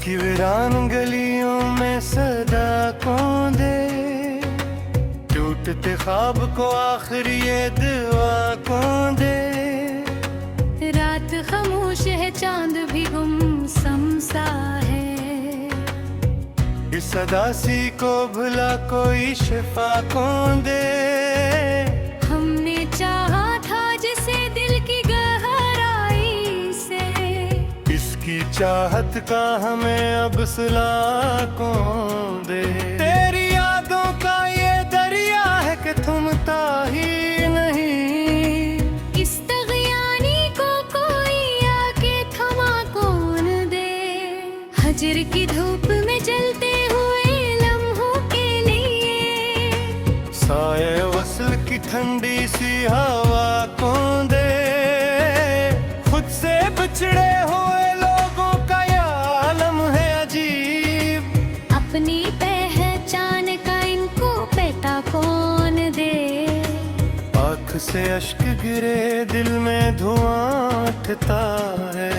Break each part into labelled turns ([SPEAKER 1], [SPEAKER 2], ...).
[SPEAKER 1] की वीरान गलियों में सदा कौन दे, टूटते ख्वाब को आखिर ये दुआ कौन दे।
[SPEAKER 2] रात खामोश है, चांद भी गुमसुम सा है,
[SPEAKER 1] इस अदासी को भुला कोई शिफा कौन दे।
[SPEAKER 2] हमने चाहा था जिसे दिल की गहराई से,
[SPEAKER 1] इसकी चाहत का हमें अब सिला कौन दे। तेरी यादों का ये दरिया है कि थमता ही नहीं,
[SPEAKER 2] इस तगयानी को कोई आके थमा कौन दे। हजर की धूप में जलते हुए लम्हों के लिए,
[SPEAKER 1] साए वसल की ठंडी सी हवा कौन दे। खुद से बिछड़े हुए लोगों का ये आलम है अजीब,
[SPEAKER 2] अपनी पहचान का इनको पता कौन दे।
[SPEAKER 1] आँख से अश्क गिरे दिल में धुआं उठता है,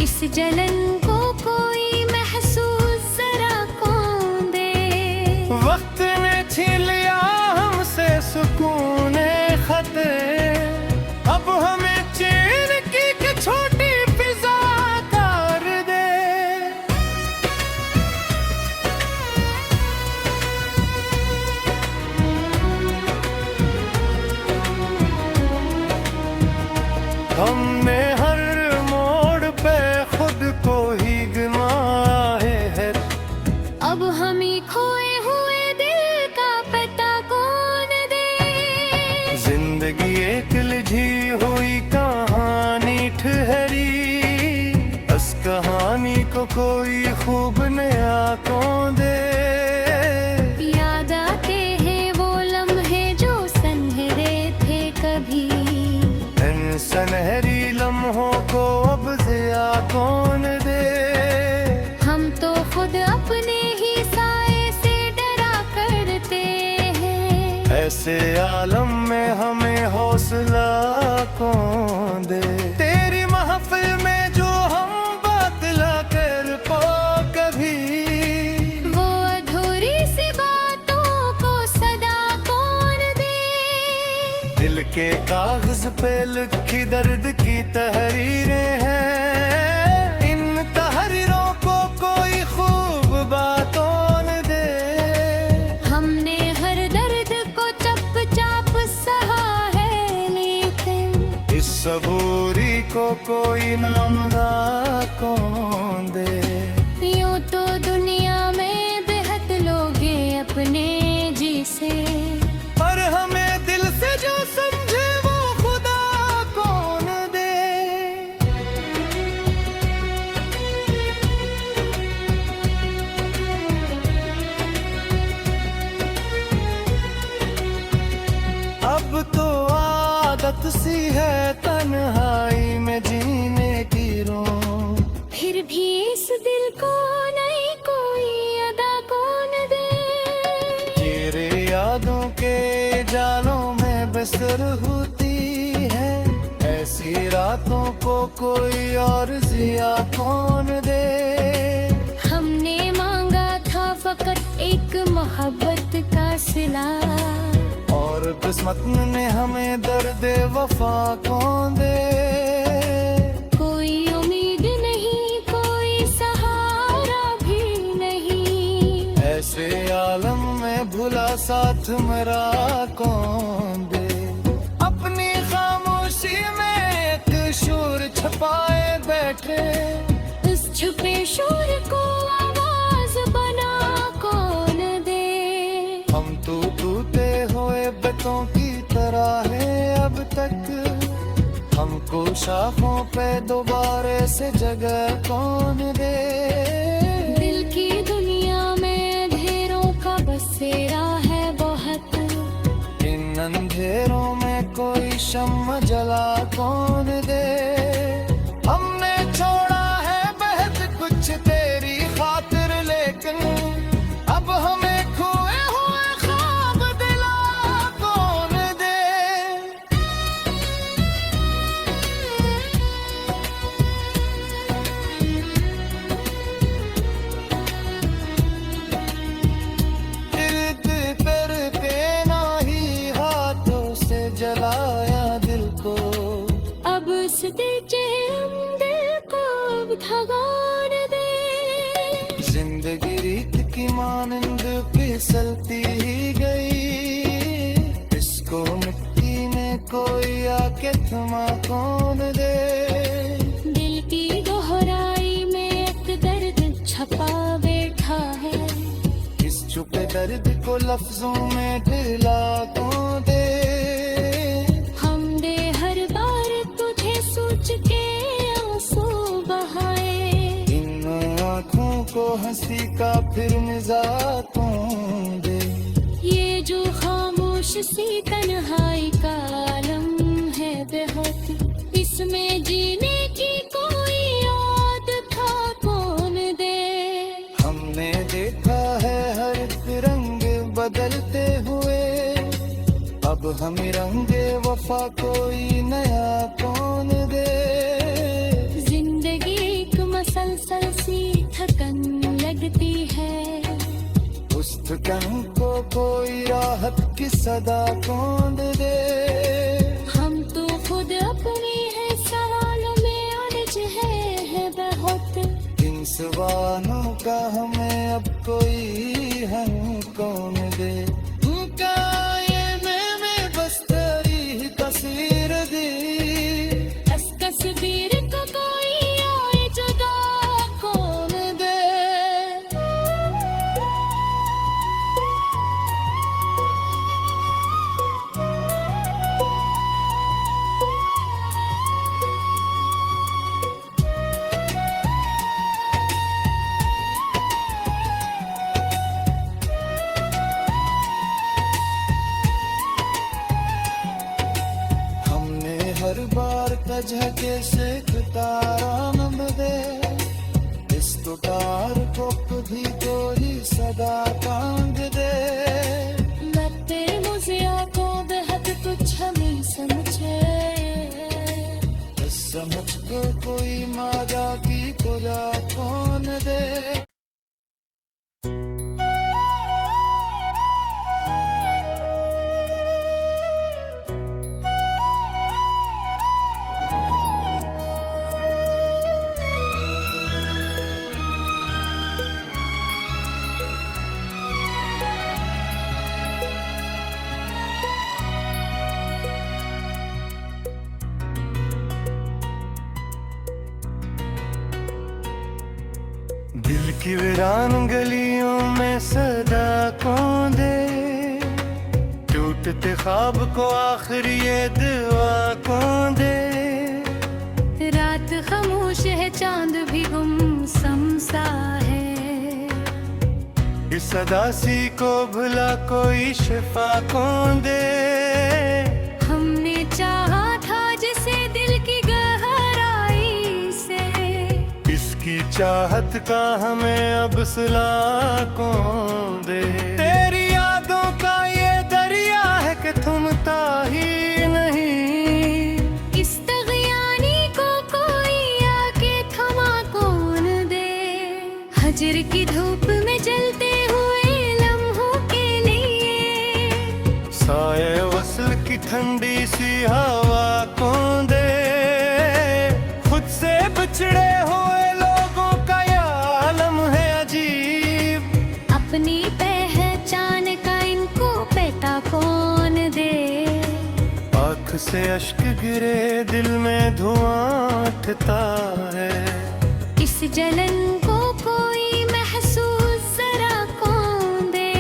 [SPEAKER 2] इस जलन को कोई महसूस जरा कौन दे।
[SPEAKER 1] वक्त ने छीन लिया हमसे सुकून खते, अब हमें चैन की कि छोटी फिजा कर दे। हमने हर मोड़ पे खुद को ही गंवाया है,
[SPEAKER 2] अब हम ही खोए हुए दिल का पता कौन दे।
[SPEAKER 1] जिंदगी एक लिझी हुई कहानी ठहरी, उस कहानी को कोई खूब नया कौन दे।
[SPEAKER 2] याद आते हैं वो लम्हे जो सनहरे थे कभी,
[SPEAKER 1] इन सुनहरी लम्हों को अब जिया कौन दे।
[SPEAKER 2] हम तो खुद अपने ही साए से डरा करते हैं,
[SPEAKER 1] ऐसे आलम में हमें हौसला कौन दे। तेरी महफिल में जो हम बतला कर पो कभी,
[SPEAKER 2] वो अधूरी सी बातों को सदा कौन दे।
[SPEAKER 1] दिल के कागज पे लिखी दर्द की तहरीरें हैं, इन तहरीरों को कोई खूब बातों न दे।
[SPEAKER 2] हमने हर दर्द को चप चाप सहा है, लेकिन
[SPEAKER 1] इस सबूरी को कोई नामदा कौन दे।
[SPEAKER 2] यूं तो दुनिया में बेहद लोग हैं अपने जी से,
[SPEAKER 1] पर हमें दिल से जो समझे वो खुदा कौन दे। अब तो आदत सी है तन्हाई में जीने की रो,
[SPEAKER 2] फिर भी इस दिल को नहीं कोई अदा कौन दे।
[SPEAKER 1] तेरे यादों के जालों में बसर होती है, ऐसी रातों को कोई और जिया कौन दे।
[SPEAKER 2] हमने मांगा था फकत एक मोहब्बत का सिला,
[SPEAKER 1] और किस्मत ने हमें दर्द वफा कौन दे।
[SPEAKER 2] कोई उम्मीद नहीं कोई सहारा भी नहीं,
[SPEAKER 1] ऐसे आलम में भुला साथ मेरा कौन दे। अपनी खामोशी में एक शोर छुपाए बैठे,
[SPEAKER 2] उस छुपे शोर को आवाज बना कौन दे।
[SPEAKER 1] हम तो टूटे हुए बेतों की तरह है अब तक, हमको शाखों पे दोबारे से जगह कौन दे।
[SPEAKER 2] दिल की दुनिया में अंधेरों का बसेरा है बहुत,
[SPEAKER 1] इन अंधेरों में कोई शम्मा जला कौन दे। हमने छोड़ा है बहुत कुछ तेरी खातिर, लेकिन अब हमें खोए हुए ख्वाब दिला कौन दे। जिंदगी रीत की मानंद फिसलती ही गई, इसको मिट्टी ने कोई आके थमा कौन दे।
[SPEAKER 2] दिल की दोहराई में एक दर्द छपा बैठा है,
[SPEAKER 1] इस छुपे दर्द को लफ्जों में ढिला कौन दे।
[SPEAKER 2] हम दे हर बार तुझे सोच के आंसू बहाए,
[SPEAKER 1] इन आँखों को हंसी का फिर मिजाज कौन दे।
[SPEAKER 2] ये जो खामोश सी तन्हाई का आलम है बहुत, इसमें जीने की कोई याद था कौन दे।
[SPEAKER 1] हमने देखा है हर रंग बदलते हुए, अब हमें रंगे वफा कोई नया कौन दे।
[SPEAKER 2] जिंदगी एक मसलसल सी थकन लगती है,
[SPEAKER 1] उस थकन को कोई राहत की सदा कौन दे।
[SPEAKER 2] हम तो खुद अपनी है सवालों में उलझ है बहुत।
[SPEAKER 1] इन सवालों का हमें अब कोई हम कौन दे। उनका ये में बस तेरी तस्वीर दी,
[SPEAKER 2] इस तस्वीर को कोई आए जुदा
[SPEAKER 1] कौन दे। हमने हर बार तझके से तारा नम दे, इस तुकार को कभी कोई सदा कांग दे।
[SPEAKER 2] मैं तेरे मुझे आंखों बेहद तुझ हमें समझे,
[SPEAKER 1] इस समझ को कोई मादा की खुदा कौन दे। दिल की वीरान गलियों में सदा कौन दे, टूटते ख्वाब को आखिर ये दुआ कौन दे।
[SPEAKER 2] रात खामोश है चांद भी गुमसुम सा है,
[SPEAKER 1] इस अदासी को भुला कोई शिफा कौन दे।
[SPEAKER 2] हमने चाहा था जिसे दिल की गहराई से,
[SPEAKER 1] इसकी चाहत का हमें अब सिला कौन दे। तेरी यादों का ये दरिया है कि थमता ही नहीं,
[SPEAKER 2] इस तगयानी को कोई आके थमा कौन दे। हजर की धूप में जलते हुए लम्हों के लिए,
[SPEAKER 1] साए वसल की ठंडी सी हवा कौन दे। खुद से बिछड़े हुए लोगों का ये आलम है अजीब,
[SPEAKER 2] अपनी पहचान का इनको पता कौन दे।
[SPEAKER 1] आँख से अश्क गिरे दिल में धुआं उठता है,
[SPEAKER 2] इस जलन को कोई महसूस जरा कौन दे।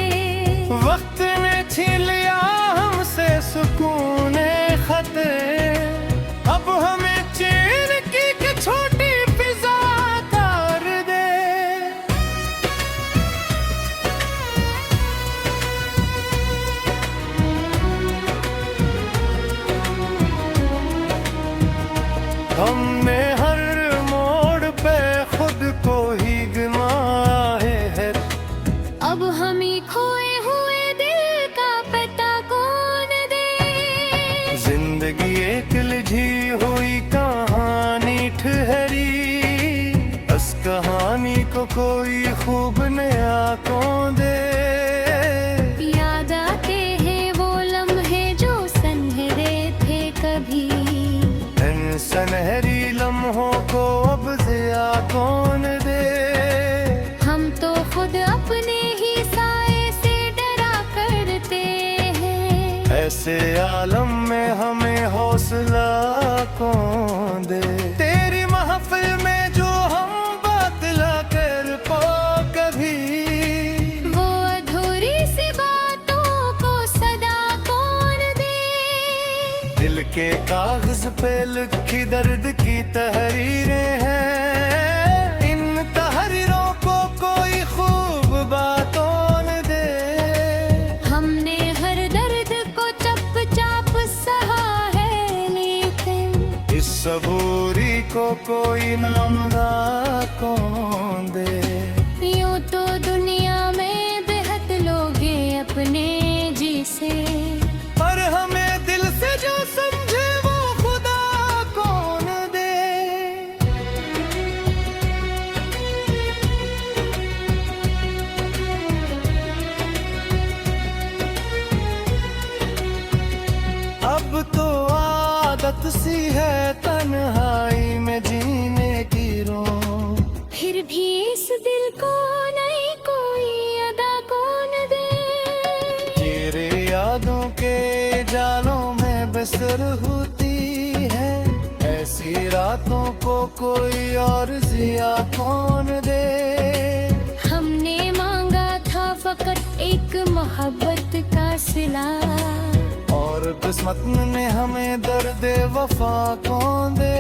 [SPEAKER 1] वक्त ने छीन लिया हमसे सुकून खते, अब हमें चैन की एक छोटी फिजा तार दे। हमने हर मोड़ पे खुद को ही गंवाया है,
[SPEAKER 2] अब हम ही खोए हुए दिल का पता कौन दे।
[SPEAKER 1] जिंदगी एक लिझी हुई कहानी ठहरी, उस कहानी को कोई खूब नया कौन दे।
[SPEAKER 2] याद आते हैं वो लम्हे जो सनहरे थे कभी,
[SPEAKER 1] इन सनहरी लम्हों को अब जिया कौन दे।
[SPEAKER 2] हम तो
[SPEAKER 1] के कागज पे लिखी दर्द की तहरीरें हैं। इन तहरीरों को कोई खूब बातों ने दे।
[SPEAKER 2] हमने हर दर्द को चप चाप सहा है, लेकिन
[SPEAKER 1] इस सबूरी को कोई नामदा कौन दे।
[SPEAKER 2] यूं तो दुनिया में बेहद लोग हैं अपने जी से,
[SPEAKER 1] पर हमें दिल से जो समझे वो खुदा कौन दे। अब तो आदत सी है तन्हाई में जीने की रो।
[SPEAKER 2] फिर भी इस दिल को नहीं कोई अदा कौन दे।
[SPEAKER 1] तेरे यादों के जालों में बसर होती है, ऐसी रातों को कोई और जिया कौन दे।
[SPEAKER 2] हमने मांगा था फकत एक मोहब्बत का सिला,
[SPEAKER 1] और किस्मत ने हमें दर्द वफा कौन दे।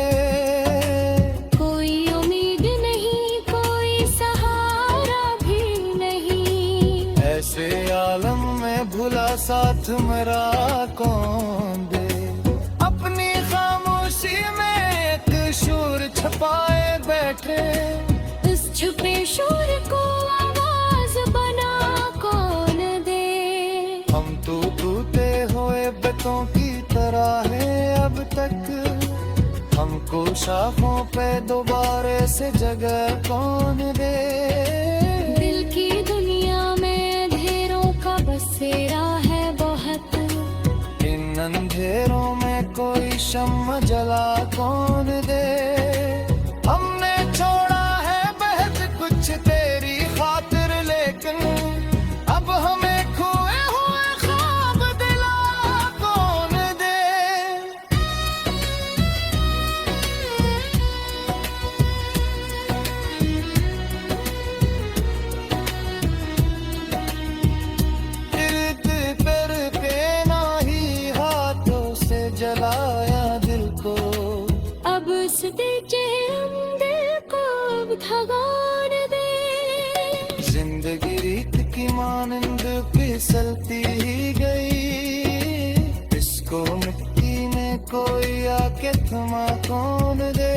[SPEAKER 2] कोई उम्मीद नहीं कोई सहारा भी नहीं,
[SPEAKER 1] ऐसे आलम में भुला साथ मेरा कौन दे। अपनी खामोशी में एक शोर छुपाए बैठे,
[SPEAKER 2] इस छुपे शोर को आवाज बना कौन दे।
[SPEAKER 1] हम तो टूटे हुए बेतों की तरह है अब तक, हमको शाखों पे दोबारे से जगह कौन दे।
[SPEAKER 2] दिल की दुनिया में अंधेरों का बसेरा है बहुत,
[SPEAKER 1] इन अंधेरों में कोई शम्म जला कौन दे। हमने छोड़ा है बहुत कुछ तेरी खातिर, लेकिन अब हमें खोए हुए ख्वाब दिला कौन दे। इर्द पर के नाही हाथों से जलाया दिल को।
[SPEAKER 2] अब इस दिल को भगवान दे।
[SPEAKER 1] जिंदगी रीत की मानंद फिसलती ही गई, इसको मिट्टी में कोई आके थमा कौन दे।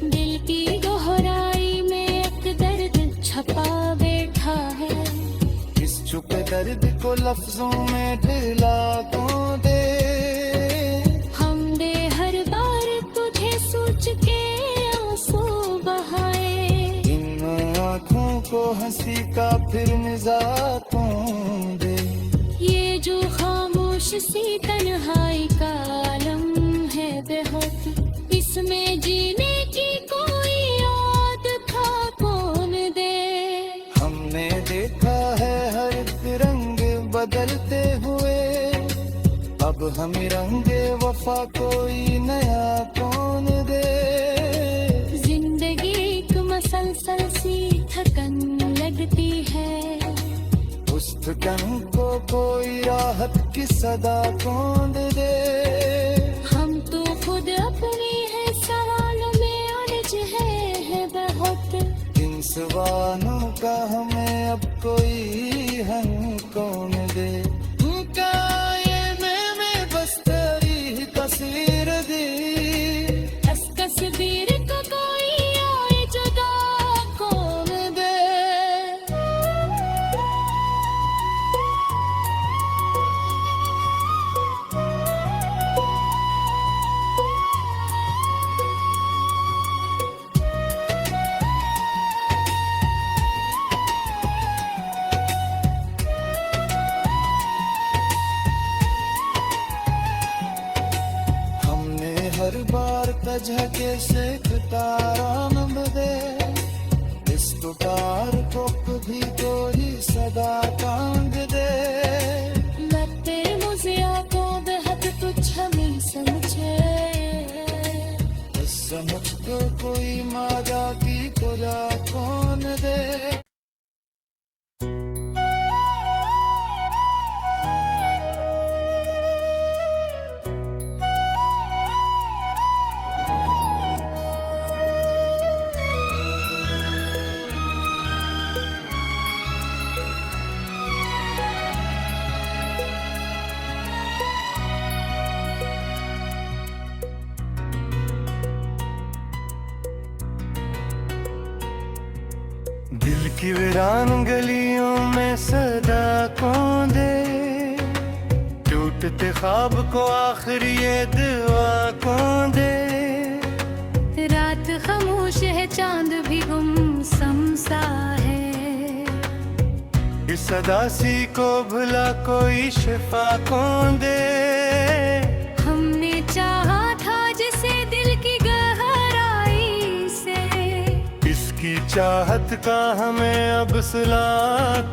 [SPEAKER 2] दिल की गहराई में एक दर्द छपा बैठा है,
[SPEAKER 1] इस छुपे दर्द को लफ्जों में ढिला कौन दे।
[SPEAKER 2] हमने हर बार तुझे सोच के आंसू बहाए,
[SPEAKER 1] इन आँखों को हंसी का फिर मिजाज कौन दे।
[SPEAKER 2] ये जो खामोश सी तन्हाई का आलम है बहुत, इसमें जीने की कोई याद था कौन दे।
[SPEAKER 1] हमने देखा है हर रंग बदलते हुए, अब हमें रंगे वफा कोई नया कौन दे।
[SPEAKER 2] जिंदगी एक मसलसल सी थकन लगती है,
[SPEAKER 1] उस थकन को कोई राहत की सदा कौन दे।
[SPEAKER 2] हम तो खुद अपनी है सवालों में उलझ है बहुत,
[SPEAKER 1] इन सवालों का हमें अब कोई हल कौन दे। उनका ये में बस तेरी तस्वीर दी,
[SPEAKER 2] इस तस्वीर को कोई आए जुदा कौन दे।
[SPEAKER 1] हर बार तझके से तारा नम दे, इस तुकार को भी कोई सदा कांग दे।
[SPEAKER 2] मैं तेरे मुझे को बेहद तुझ हमें समझे,
[SPEAKER 1] इस समझ को कोई मादा की खुदा कौन दे। दिल की वीरान गलियों में सदा कौन दे, टूटते ख्वाब को आखिर ये दुआ कौन दे।
[SPEAKER 2] रात खामोश है चांद भी गुमसुम सा है,
[SPEAKER 1] इस अदासी को भुला कोई शिफा कौन दे।
[SPEAKER 2] हमने चाहा था जिसे दिल की गहराई से,
[SPEAKER 1] इसकी चाहत का हमें अब सिला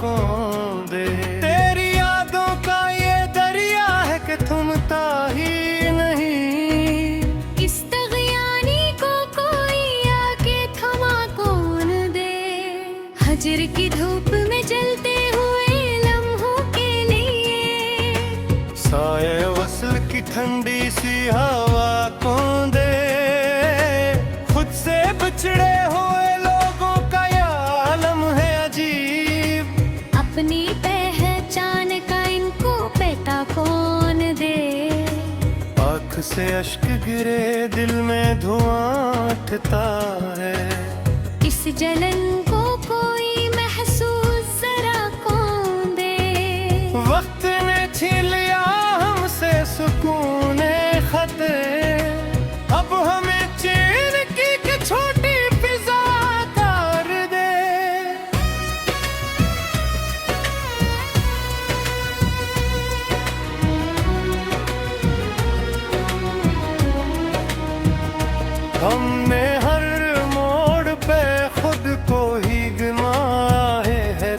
[SPEAKER 1] कौन दे। तेरी यादों का ये दरिया है कि थमता ही नहीं,
[SPEAKER 2] इस तगयानी को कोई आके थमा कौन दे। हजर की धूप में जलते हुए लम्हों के लिए,
[SPEAKER 1] साए वसल की ठंडी सी हवा कौन दे। खुद से बिछड़े हुए लोगों का ये आलम है अजीब,
[SPEAKER 2] अपनी पहचान का इनको पता कौन दे।
[SPEAKER 1] आँख से अश्क गिरे दिल में धुआं उठता है,
[SPEAKER 2] इस जलन को कोई महसूस जरा कौन दे।
[SPEAKER 1] वक्त ने छीन लिया हमसे सुकून खते, अब हमें चैन की कि छोटी फिजा तार दे। हमने हर मोड़ पे खुद को ही गंवाया है,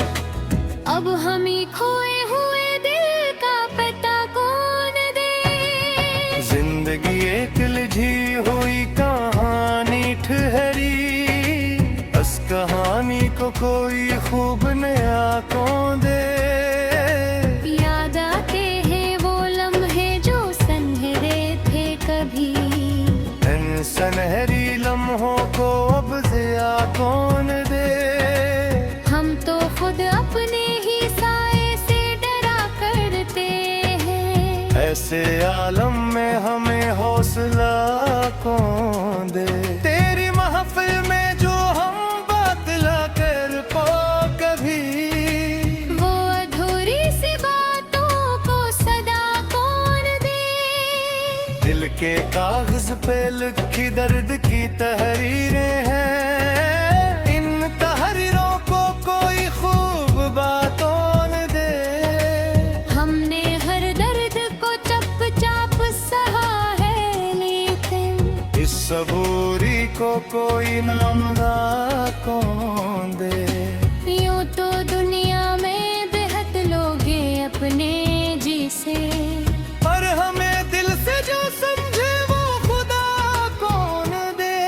[SPEAKER 2] अब हम ही खोए हुए दिल का पता कौन दे।
[SPEAKER 1] जिंदगी एक लिझी हुई कहानी ठहरी, उस कहानी को कोई खूब नया कौन दे।
[SPEAKER 2] याद आते हैं वो लम्हे जो सनहरे थे कभी,
[SPEAKER 1] इन सुनहरी लम्हों को अब जिया कौन दे।
[SPEAKER 2] हम तो खुद अपने ही साए से डरा करते हैं,
[SPEAKER 1] ऐसे आलम में हमें हौसला कौन दे। तेरी महफिल में जो हम बतला कर पो कभी,
[SPEAKER 2] वो अधूरी सी बातों को सदा कौन दे।
[SPEAKER 1] दिल के कागज पे लिखी दर्द की तहरीरें हैं, इन तहरीरों को कोई खूब बातों न दे।
[SPEAKER 2] हमने हर दर्द को चप चाप सहा है, लेकिन
[SPEAKER 1] इस सबूरी को कोई नामदा कौन दे।
[SPEAKER 2] यूं तो दुनिया में बेहद लोग हैं अपने जी से,
[SPEAKER 1] पर हमें दिल से जो समझे वो खुदा कौन दे।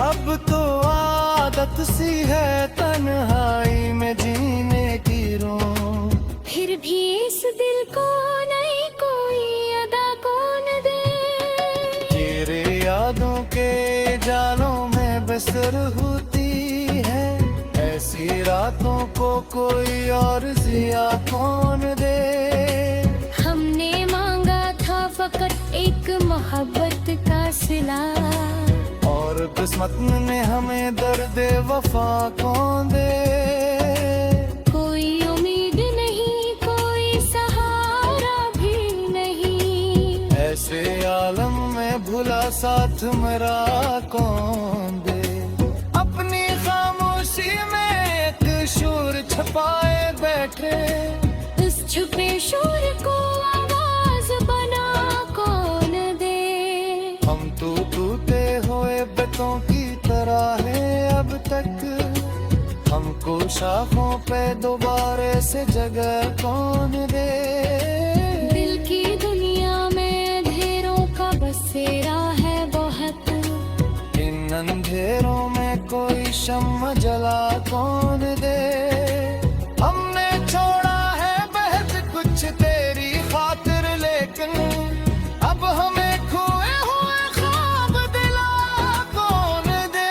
[SPEAKER 1] अब तो आदत सी है तन्हाई में जीने की रो,
[SPEAKER 2] फिर भी इस दिल को नहीं कोई अदा कौन दे।
[SPEAKER 1] तेरे यादों के जालों में बसर होती है, ऐसी रातों को कोई और जिया कौन दे।
[SPEAKER 2] हमने मांगा था फकत एक मोहब्बत का सिला,
[SPEAKER 1] और किस्मत ने हमें दर्द वफा कौन दे।
[SPEAKER 2] कोई उम्मीद नहीं कोई सहारा भी नहीं,
[SPEAKER 1] ऐसे आलम में भुला साथ मेरा कौन दे। अपनी खामोशी में एक शोर छुपाए बैठे,
[SPEAKER 2] उस छुपे शोर को आवाज बना कौन दे।
[SPEAKER 1] हम तो टूटे हुए बेतों की तरह है अब तक, हमको शाखों पे दोबारा से जगह कौन दे।
[SPEAKER 2] दिल की दुनिया में अंधेरों का बसेरा है बहुत,
[SPEAKER 1] इन अंधेरों में कोई शम्म जला कौन दे। हमने छोड़ा है बहुत कुछ तेरी खातिर, लेकिन अब हमें खोए हुए ख्वाब दिला कौन दे।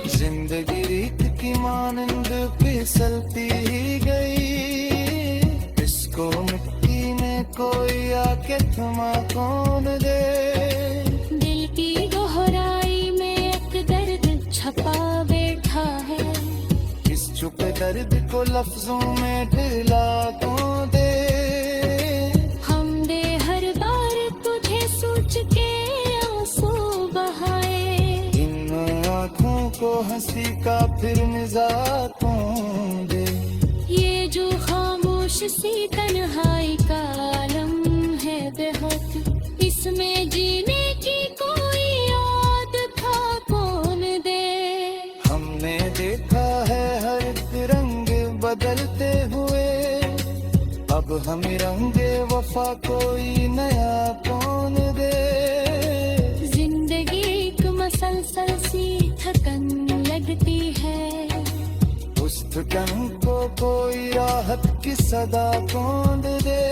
[SPEAKER 1] जिंदगी रीत की मानंद फिसलती ही गई, इसको मिट्टी में कोई आके थमा कौन दे।
[SPEAKER 2] दिल की गहराई में एक दर्द छपा बैठा है,
[SPEAKER 1] इस चुप दर्द को लफ्जों में ढिला कौन दे।
[SPEAKER 2] हमने हर बार तुझे सोच के आंसू बहाए,
[SPEAKER 1] इन आँखों को हंसी का फिर मिजाज कौन दे।
[SPEAKER 2] ये जो खामोश सी तन्हाई का आलम है बहुत, इसमें जीने की कोई याद था कौन दे।
[SPEAKER 1] हमने देखा है हर रंग बदलते हुए, अब हमें रंगे वफा कोई नया कौन दे।
[SPEAKER 2] जिंदगी एक मसलसल सी थकन लगती है,
[SPEAKER 1] उस थकन को कोई राहत की सदा कौन दे।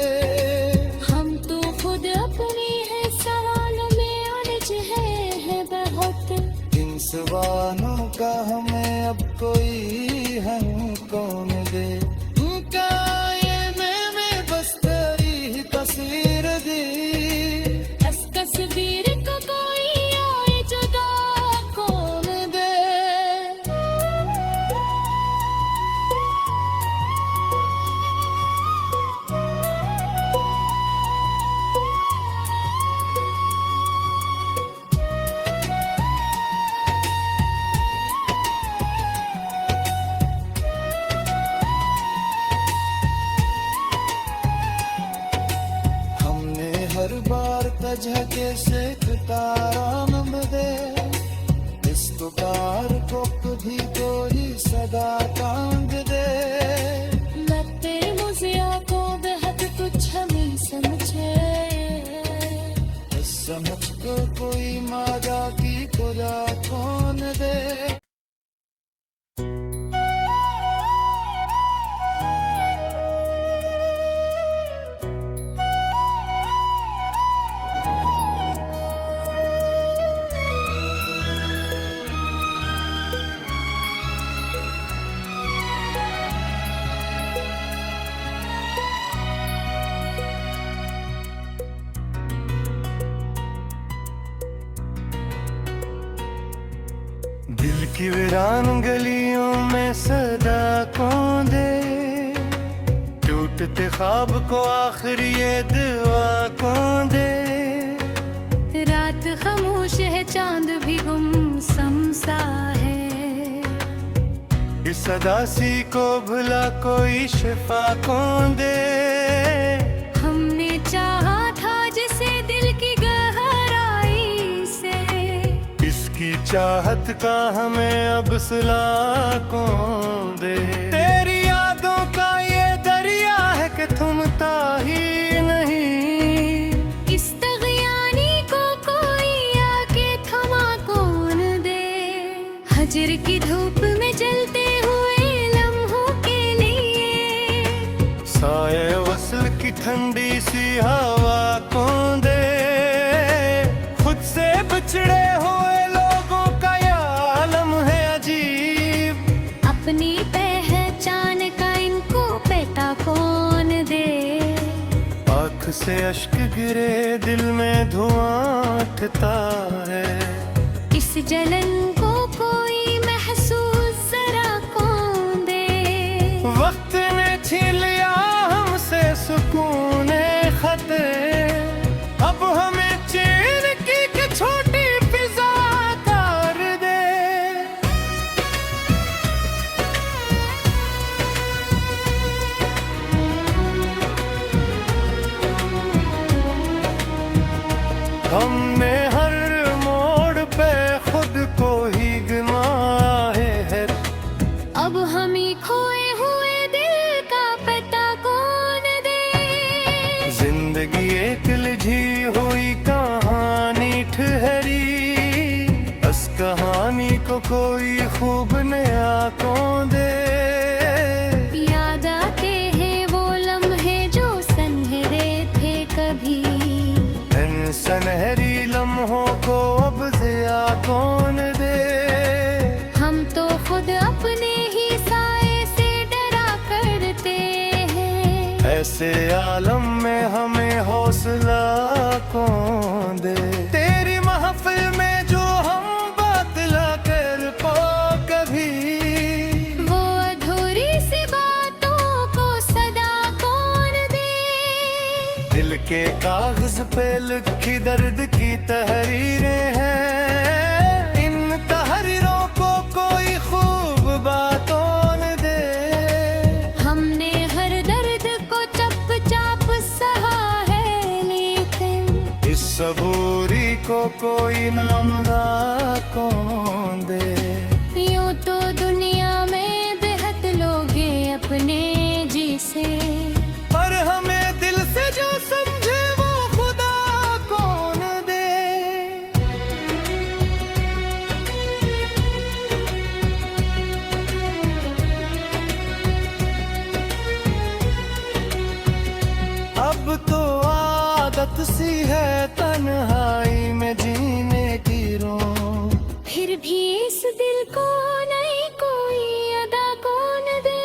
[SPEAKER 2] हम तो खुद अपनी है सवालों में उलझ है बहुत।
[SPEAKER 1] इन सवालों का हमें अब कोई हम कौन दे। उनका ये में बस तेरी तस्वीर दी,
[SPEAKER 2] इस तस्वीर को कोई आए जुदा
[SPEAKER 1] कौन दे। हमने हर बार तझके से तारा नम दे, इस पुकार को कभी कोई सदा टांग दे।
[SPEAKER 2] मैं तेरे मुझिया को बेहद तुच्छ नहीं समझे,
[SPEAKER 1] इस समझ को कोई मादा की खुदा कौन दे। दिल की वीरान गलियों में सदा कौन दे, टूटते ख्वाब को आखिर ये दुआ कौन दे।
[SPEAKER 2] रात खामोश है चांद भी गुमसुम सा है,
[SPEAKER 1] इस अदासी को भुला कोई शिफा कौन दे।
[SPEAKER 2] हमने चाहा था जिसे दिल की गहराई से,
[SPEAKER 1] इसकी चाहत का हमें अब सिला कौन दे। तेरी यादों का ये दरिया है कि थमता ही नहीं,
[SPEAKER 2] इस तगयानी को कोई आके थमा कौन दे। हजर की धूप में जलते हुए लम्हों के लिए,
[SPEAKER 1] साए वसल की ठंडी सी हवा कौन दे। खुद से बिछड़े हुए लोगों का ये आलम है अजीब,
[SPEAKER 2] अपनी पहचान का इनको पता कौन दे।
[SPEAKER 1] आँख से अश्क गिरे दिल में धुआं उठता है,
[SPEAKER 2] इस जलन को कोई महसूस जरा कौन दे।
[SPEAKER 1] वक्त ने छीन लिया हमसे सुकून खते, अब हमें चैन की एक छोटी फिजा कर दे। हमने हर मोड़ पे खुद को ही गंवाए है,
[SPEAKER 2] अब हम ही खोए हुए दिल का पता कौन दे।
[SPEAKER 1] जिंदगी एक लिझी हुई कहानी ठहरी, बस कहानी को कोई खूब नया कौन दे।
[SPEAKER 2] याद आते हैं वो लम्हे जो सनहरे थे कभी,
[SPEAKER 1] इन सनहरी लम्हों को अब जिया कौन दे।
[SPEAKER 2] हम
[SPEAKER 1] के कागज पे लिखी दर्द की तहरीरें हैं। इन तहरीरों को कोई खूब बातों ने दे।
[SPEAKER 2] हमने हर दर्द को चप चाप सहा है, लेकिन
[SPEAKER 1] इस सबूरी को कोई नामदा कौन दे।
[SPEAKER 2] यूं तो दुनिया में बेहद लोग हैं अपने जी से,
[SPEAKER 1] पर हमें दिल से जो समझे वो खुदा कौन दे। अब तो आदत सी है तन्हाई में जीने की रो।
[SPEAKER 2] फिर भी इस दिल को नहीं कोई अदा कौन दे।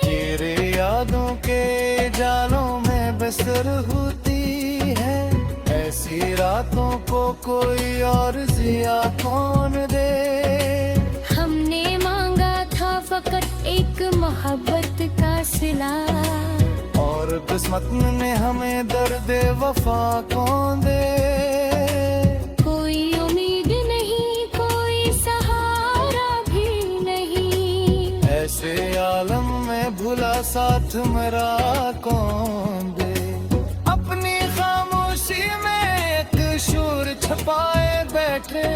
[SPEAKER 1] तेरे यादों के जालों में बसर होती है, ऐसी रातों को कोई और जिया कौन दे।
[SPEAKER 2] हमने मांगा था फकत एक मोहब्बत का सिला,
[SPEAKER 1] और किस्मत ने हमें दर्द वफा कौन दे।
[SPEAKER 2] कोई उम्मीद नहीं, कोई सहारा भी नहीं,
[SPEAKER 1] ऐसे आलम में भुला साथ मेरा कौन दे। अपनी खामोशी में एक शोर छुपाए बैठे,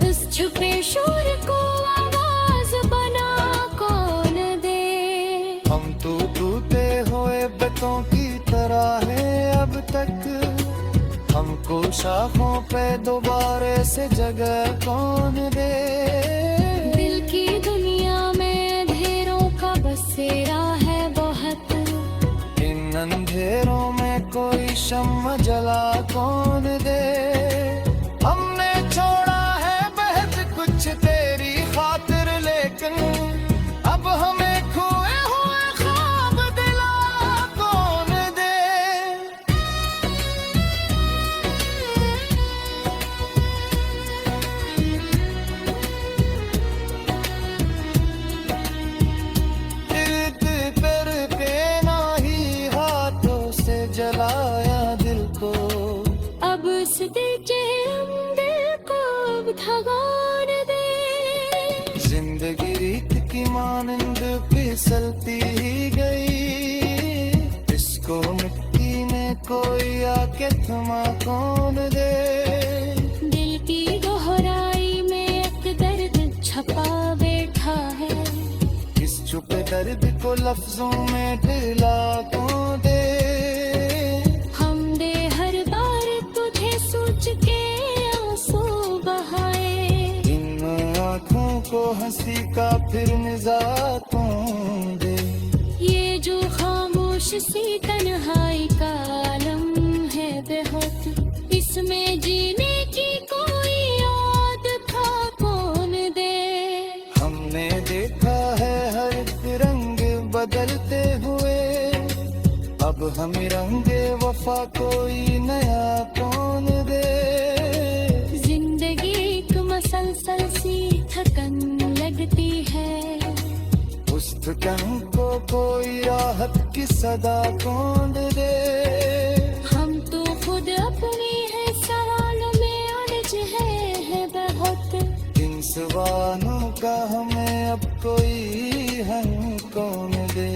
[SPEAKER 2] उस छुपे शोर को आवाज बना कौन दे।
[SPEAKER 1] हम तो टूटे हुए बेतों की तरह है अब तक, हमको शाखों पे दोबारे से जगह कौन दे।
[SPEAKER 2] दिल की दुनिया में अंधेरों का बसेरा है बहुत,
[SPEAKER 1] इन अंधेरों में कोई शम्मा जला कौन दे। हमने छोड़ा है बहुत कुछ तेरी खातिर, लेकिन अब हमें खोए हुए ख्वाब दिला कौन दे। इर्द पर के नाही हाथों से जलाया दिल को।
[SPEAKER 2] अब उस दिल के दिल को भगवान दे।
[SPEAKER 1] जिंदगी रीत की मानंद फिसलती ही गई, इसको मिट्टी में कोई आके थमा कौन दे।
[SPEAKER 2] दिल की गहराई में एक दर्द छपा बैठा है,
[SPEAKER 1] इस छुपे दर्द को लफ्जों में ढिला कौन दे।
[SPEAKER 2] हमने हर बार तुझे सोच के आंसू बहाए,
[SPEAKER 1] इन आँखों को हंसी का फिर निजात कौन दे।
[SPEAKER 2] ये जो खामोश सी तन्हाई का आलम है बहुत, इसमें जीने की कोई याद था कौन दे।
[SPEAKER 1] हमने देखा है हर रंग बदलते हुए, अब हमें रंगे वफा कोई नया कौन दे।
[SPEAKER 2] जिंदगी एक मसलसल सी थकन लगती है,
[SPEAKER 1] उस थकन को कोई राहत की सदा कौन दे।
[SPEAKER 2] हम तो खुद अपनी है सवालों में उलझ है बहुत,
[SPEAKER 1] इन सवालों का हमें अब कोई हम कौन दे।